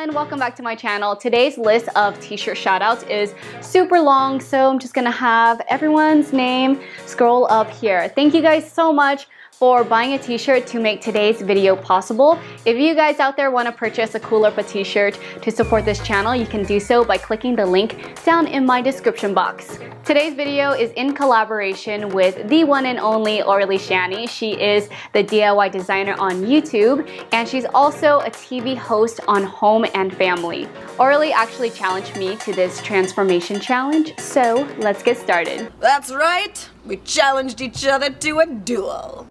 everyone, welcome back to my channel. Today's list of t-shirt shoutouts is super long, so I'm just gonna have everyone's name scroll up here. Thank you guys so much for buying a t-shirt to make today's video possible. If you guys out there want to purchase a Coolirpa t-shirt to support this channel, you can do so by clicking the link down in my description box. Today's video is in collaboration with the one and only ORLY SHANI. She is the DIY designer on YouTube, and she's also a TV host on Home and Family. ORLY actually challenged me to this transformation challenge, so let's get started. That's right, we challenged each other to a duel.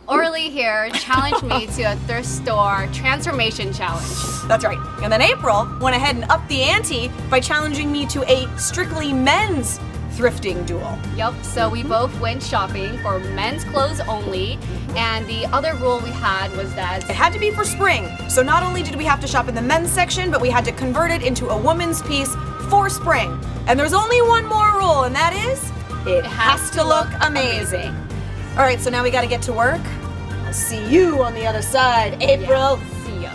ORLY here challenged me to a thrift store transformation challenge. That's right. And then April went ahead and upped the ante by challenging me to a strictly men's thrifting duel. Yup, so we both went shopping for men's clothes only, and the other rule we had was that it had to be for spring. So not only did we have to shop in the men's section, but we had to convert it into a woman's piece for spring. And there's only one more rule, and that is, it has to look amazing. All right, so now we gotta get to work. I'll see you on the other side, April. Yeah, see ya.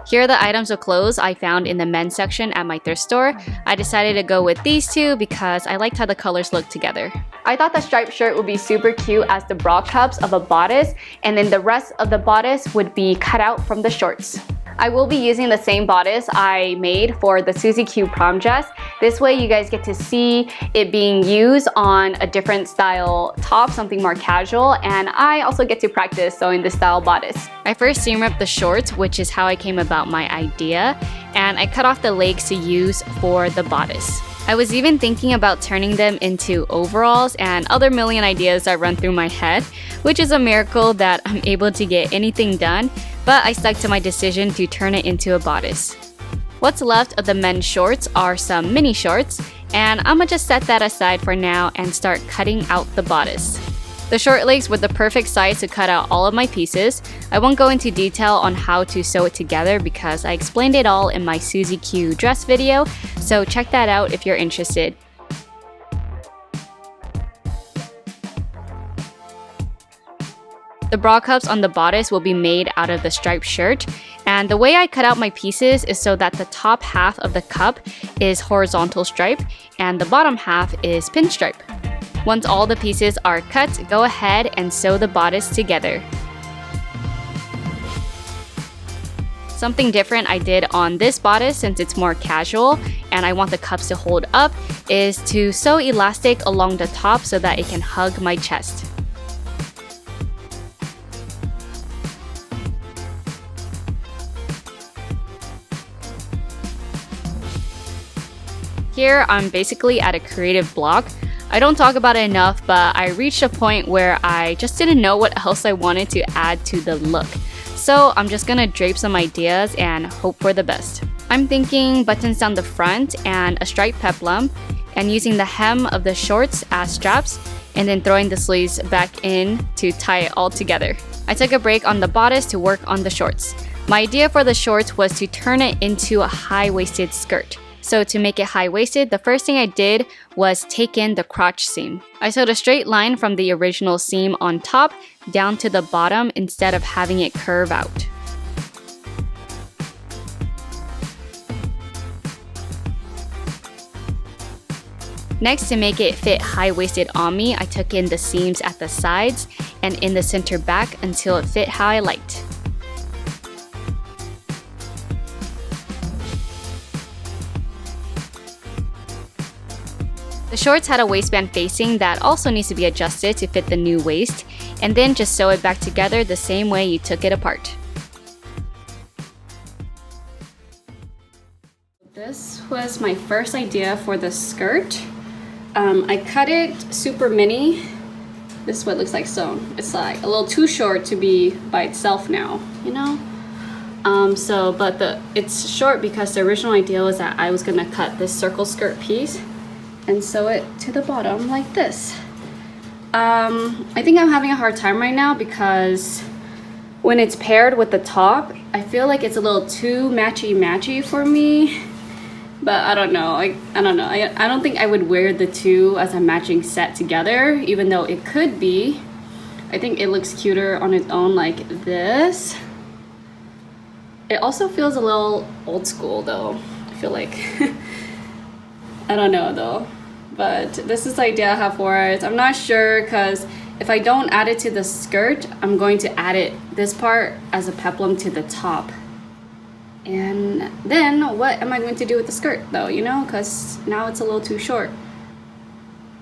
Here are the items of clothes I found in the men's section at my thrift store. I decided to go with these two because I liked how the colors look together. I thought the striped shirt would be super cute as the bra cups of a bodice, and then the rest of the bodice would be cut out from the shorts. I will be using the same bodice I made for the Susie Q prom dress. This way you guys get to see it being used on a different style top, something more casual, and I also get to practice sewing this style bodice. I first seam ripped the shorts, which is how I came about my idea, and I cut off the legs to use for the bodice. I was even thinking about turning them into overalls and other million ideas that run through my head, which is a miracle that I'm able to get anything done, but I stuck to my decision to turn it into a bodice. What's left of the men's shorts are some mini shorts, and I'ma just set that aside for now and start cutting out the bodice. The short legs were the perfect size to cut out all of my pieces. I won't go into detail on how to sew it together because I explained it all in my Susie Q dress video, so check that out if you're interested. The bra cups on the bodice will be made out of the striped shirt, and the way I cut out my pieces is so that the top half of the cup is horizontal stripe and the bottom half is pinstripe. Once all the pieces are cut, go ahead and sew the bodice together. Something different I did on this bodice, since it's more casual and I want the cups to hold up, is to sew elastic along the top so that it can hug my chest. Here, I'm basically at a creative block. I don't talk about it enough, but I reached a point where I just didn't know what else I wanted to add to the look. So I'm just gonna drape some ideas and hope for the best. I'm thinking buttons down the front and a striped peplum, and using the hem of the shorts as straps, and then throwing the sleeves back in to tie it all together. I took a break on the bodice to work on the shorts. My idea for the shorts was to turn it into a high-waisted skirt. So to make it high-waisted, the first thing I did was take in the crotch seam. I sewed a straight line from the original seam on top down to the bottom instead of having it curve out. Next, to make it fit high-waisted on me, I took in the seams at the sides and in the center back until it fit how I liked. The shorts had a waistband facing that also needs to be adjusted to fit the new waist, and then just sew it back together the same way you took it apart. This was my first idea for the skirt. I cut it super mini. This is what it looks like sewn. It's like a little too short to be by itself now, you know? It's short because the original idea was that I was gonna cut this circle skirt piece and sew it to the bottom like this. I think I'm having a hard time right now because when it's paired with the top, I feel like it's a little too matchy-matchy for me. But I don't know. I don't know. I don't think I would wear the two as a matching set together, even though it could be. I think it looks cuter on its own like this. It also feels a little old school though, I feel like. I don't know though. But this is the idea I have for it. I'm not sure because if I don't add it to the skirt, I'm going to add this part as a peplum to the top. And then what am I going to do with the skirt though, you know, because now it's a little too short.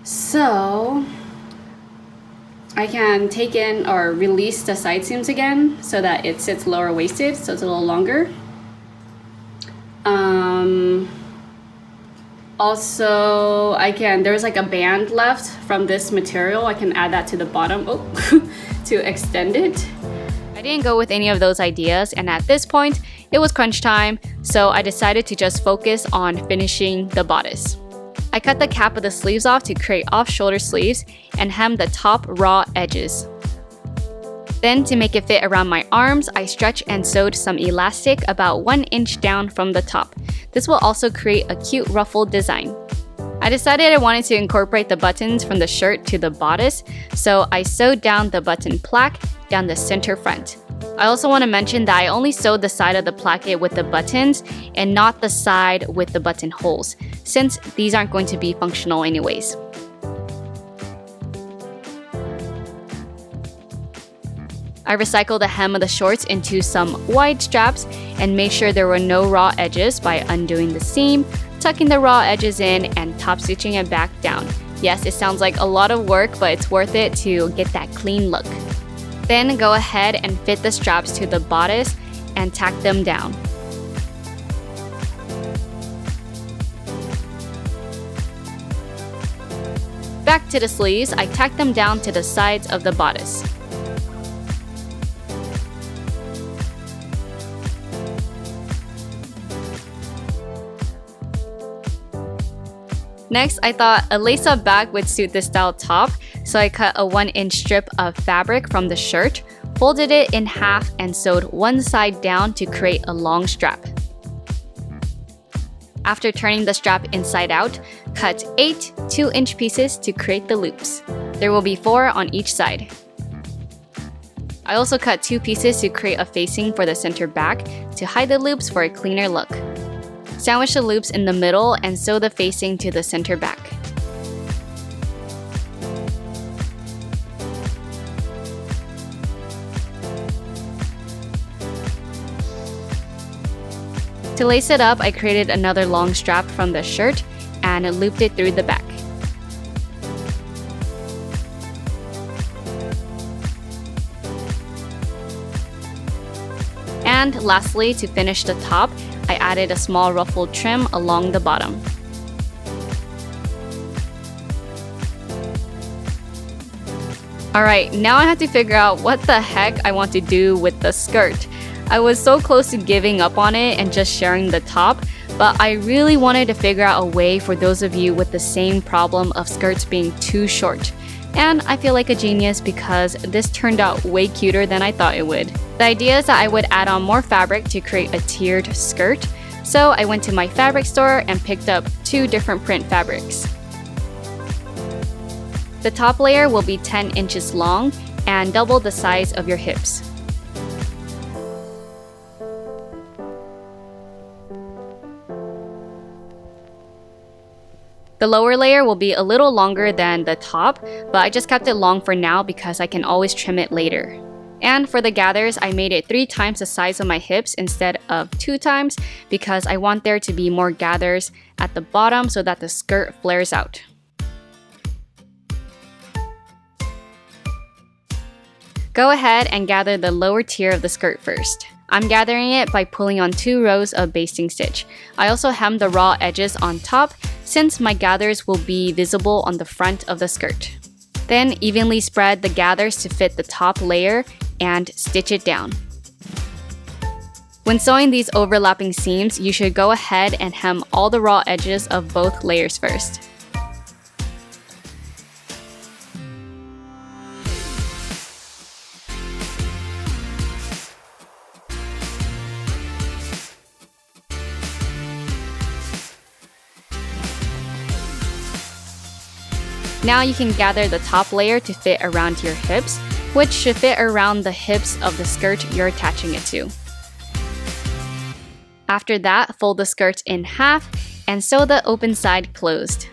So I can take in or release the side seams again so that it sits lower waisted, so it's a little longer. Also, there's like a band left from this material. I can add that to the bottom to extend it. I didn't go with any of those ideas, and at this point, it was crunch time, so I decided to just focus on finishing the bodice. I cut the cap of the sleeves off to create off-shoulder sleeves and hem the top raw edges. Then, to make it fit around my arms, I stretched and sewed some elastic about 1 inch down from the top. This will also create a cute ruffle design. I decided I wanted to incorporate the buttons from the shirt to the bodice, so I sewed down the button plaque down the center front. I also want to mention that I only sewed the side of the placket with the buttons and not the side with the buttonholes, since these aren't going to be functional anyways. I recycled the hem of the shorts into some wide straps and made sure there were no raw edges by undoing the seam, tucking the raw edges in, and top stitching it back down. Yes, it sounds like a lot of work, but it's worth it to get that clean look. Then go ahead and fit the straps to the bodice and tack them down. Back to the sleeves, I tacked them down to the sides of the bodice. Next, I thought a lace-up bag would suit this style top, so I cut a 1 inch strip of fabric from the shirt, folded it in half, and sewed one side down to create a long strap. After turning the strap inside out, cut 8 2-inch pieces to create the loops. There will be 4 on each side. I also cut 2 pieces to create a facing for the center back to hide the loops for a cleaner look. Sandwich the loops in the middle and sew the facing to the center back. To lace it up, I created another long strap from the shirt and looped it through the back. And lastly, to finish the top, I added a small ruffled trim along the bottom. Alright, now I have to figure out what the heck I want to do with the skirt. I was so close to giving up on it and just sharing the top, but I really wanted to figure out a way for those of you with the same problem of skirts being too short. And I feel like a genius because this turned out way cuter than I thought it would. The idea is that I would add on more fabric to create a tiered skirt, so I went to my fabric store and picked up 2 different print fabrics. The top layer will be 10 inches long and double the size of your hips. The lower layer will be a little longer than the top, but I just kept it long for now because I can always trim it later. And for the gathers, I made it 3 times the size of my hips instead of 2 times because I want there to be more gathers at the bottom so that the skirt flares out. Go ahead and gather the lower tier of the skirt first. I'm gathering it by pulling on 2 rows of basting stitch. I also hemmed the raw edges on top since my gathers will be visible on the front of the skirt. Then evenly spread the gathers to fit the top layer and stitch it down. When sewing these overlapping seams, you should go ahead and hem all the raw edges of both layers first. Now you can gather the top layer to fit around your hips, which should fit around the hips of the skirt you're attaching it to. After that, fold the skirt in half and sew the open side closed.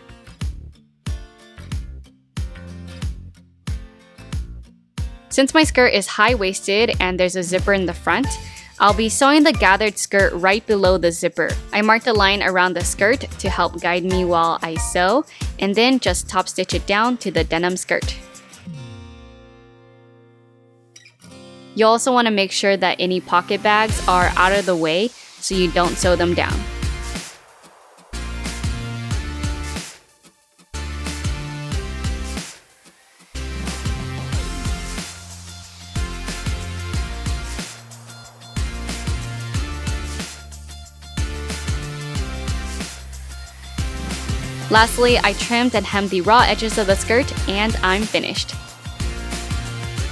Since my skirt is high-waisted and there's a zipper in the front, I'll be sewing the gathered skirt right below the zipper. I marked a line around the skirt to help guide me while I sew, and then just top stitch it down to the denim skirt. You also want to make sure that any pocket bags are out of the way so you don't sew them down. Lastly, I trimmed and hemmed the raw edges of the skirt and I'm finished.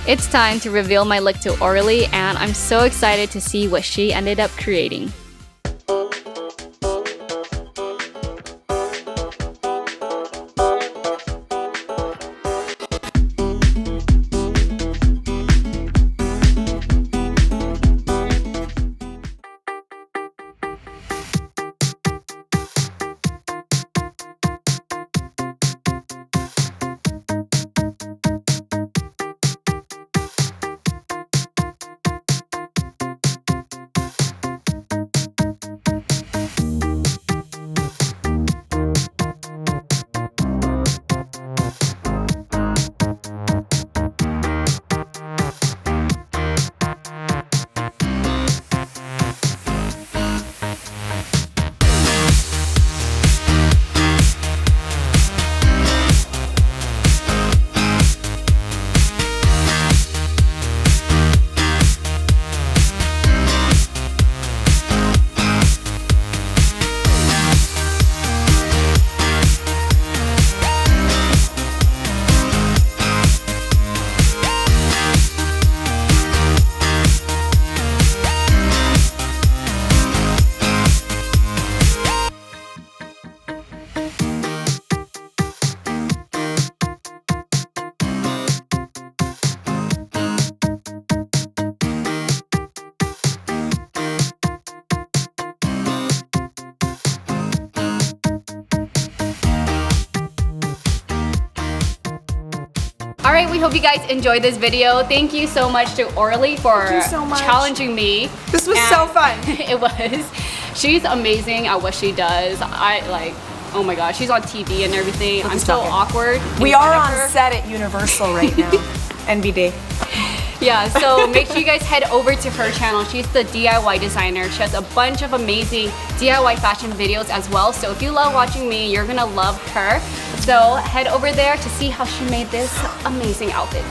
It's time to reveal my look to Orly, and I'm so excited to see what she ended up creating. Alright, we hope you guys enjoyed this video. Thank you so much to Orly for challenging me. This was so fun. It was. She's amazing at what she does. Oh my gosh, she's on TV and everything. I'm so awkward. We are on set at Universal right now. NBD. Yeah, so make sure you guys head over to her channel. She's the DIY designer. She has a bunch of amazing DIY fashion videos as well. So if you love watching me, you're gonna love her. So head over there to see how she made this amazing outfit.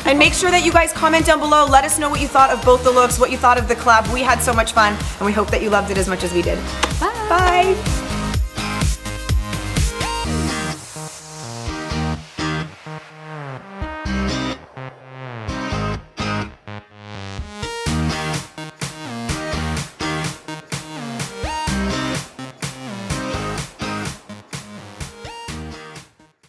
And make sure that you guys comment down below. Let us know what you thought of both the looks, what you thought of the collab. We had so much fun, and we hope that you loved it as much as we did. Bye. Bye.